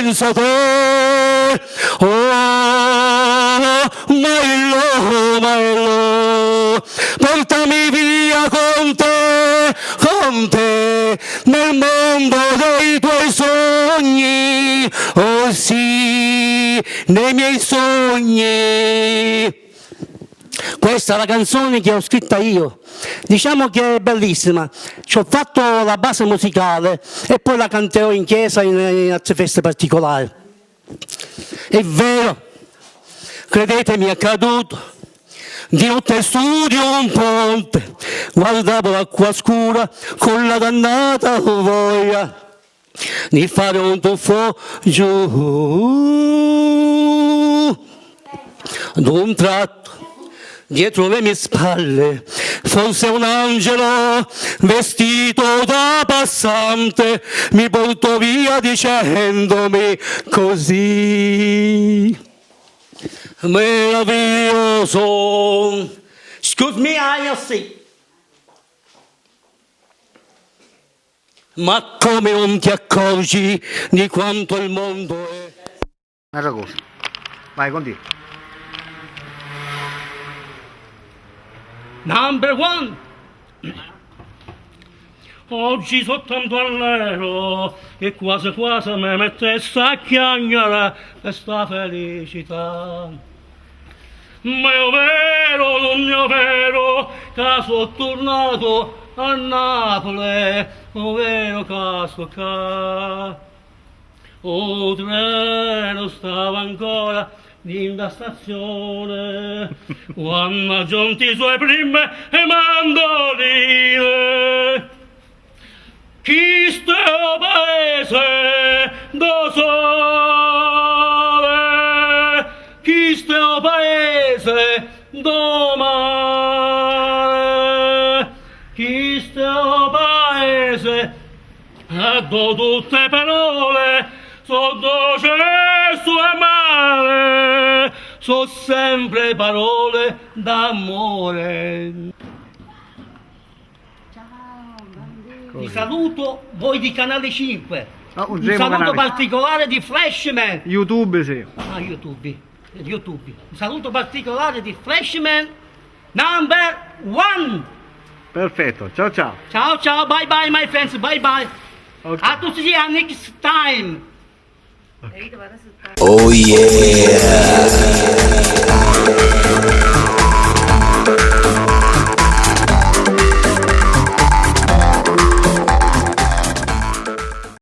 senza te. Oh, Marillo, portami via con te, nel mondo dei tuoi sogni, oh sì, nei miei sogni. Questa è la canzone che ho scritta io, diciamo che è bellissima, ci ho fatto la base musicale e poi la canterò in chiesa in altre feste particolari. È vero, credetemi, è accaduto, di notte in studio un ponte, guardavo l'acqua scura con la dannata voglia di fare un tuffo giù, d'un tratto dietro le mie spalle, forse un angelo vestito da passante mi portò via dicendomi così meraviglioso. Excuse me, I see. Ma come non ti accorgi di quanto il mondo è? Un'altra cosa. Vai, continua. Number one. Oggi sono tanto allero che quasi quasi mi mettesse a chiagnare questa felicità. Ma è vero, non è vero, che sono tornato a Napoli, è vero che sto qua. O treno stava ancora in la stazione quando giunti i suoi prime mandoline. Chi sto paese do sole, chi sto paese do mare, chi sto paese do tutte parole. So dolce e male, so sempre parole d'amore. Ciao, Vi saluto voi di Canale 5. Un Un saluto canale. particolare di Flashman. YouTube, sì. Ah, YouTube. Un saluto particolare di Flashman number 1. Perfetto, ciao ciao. Ciao ciao, bye bye my friends, bye bye. Ok. A tutti next time. Ahí te van a asustar. Oh yeah.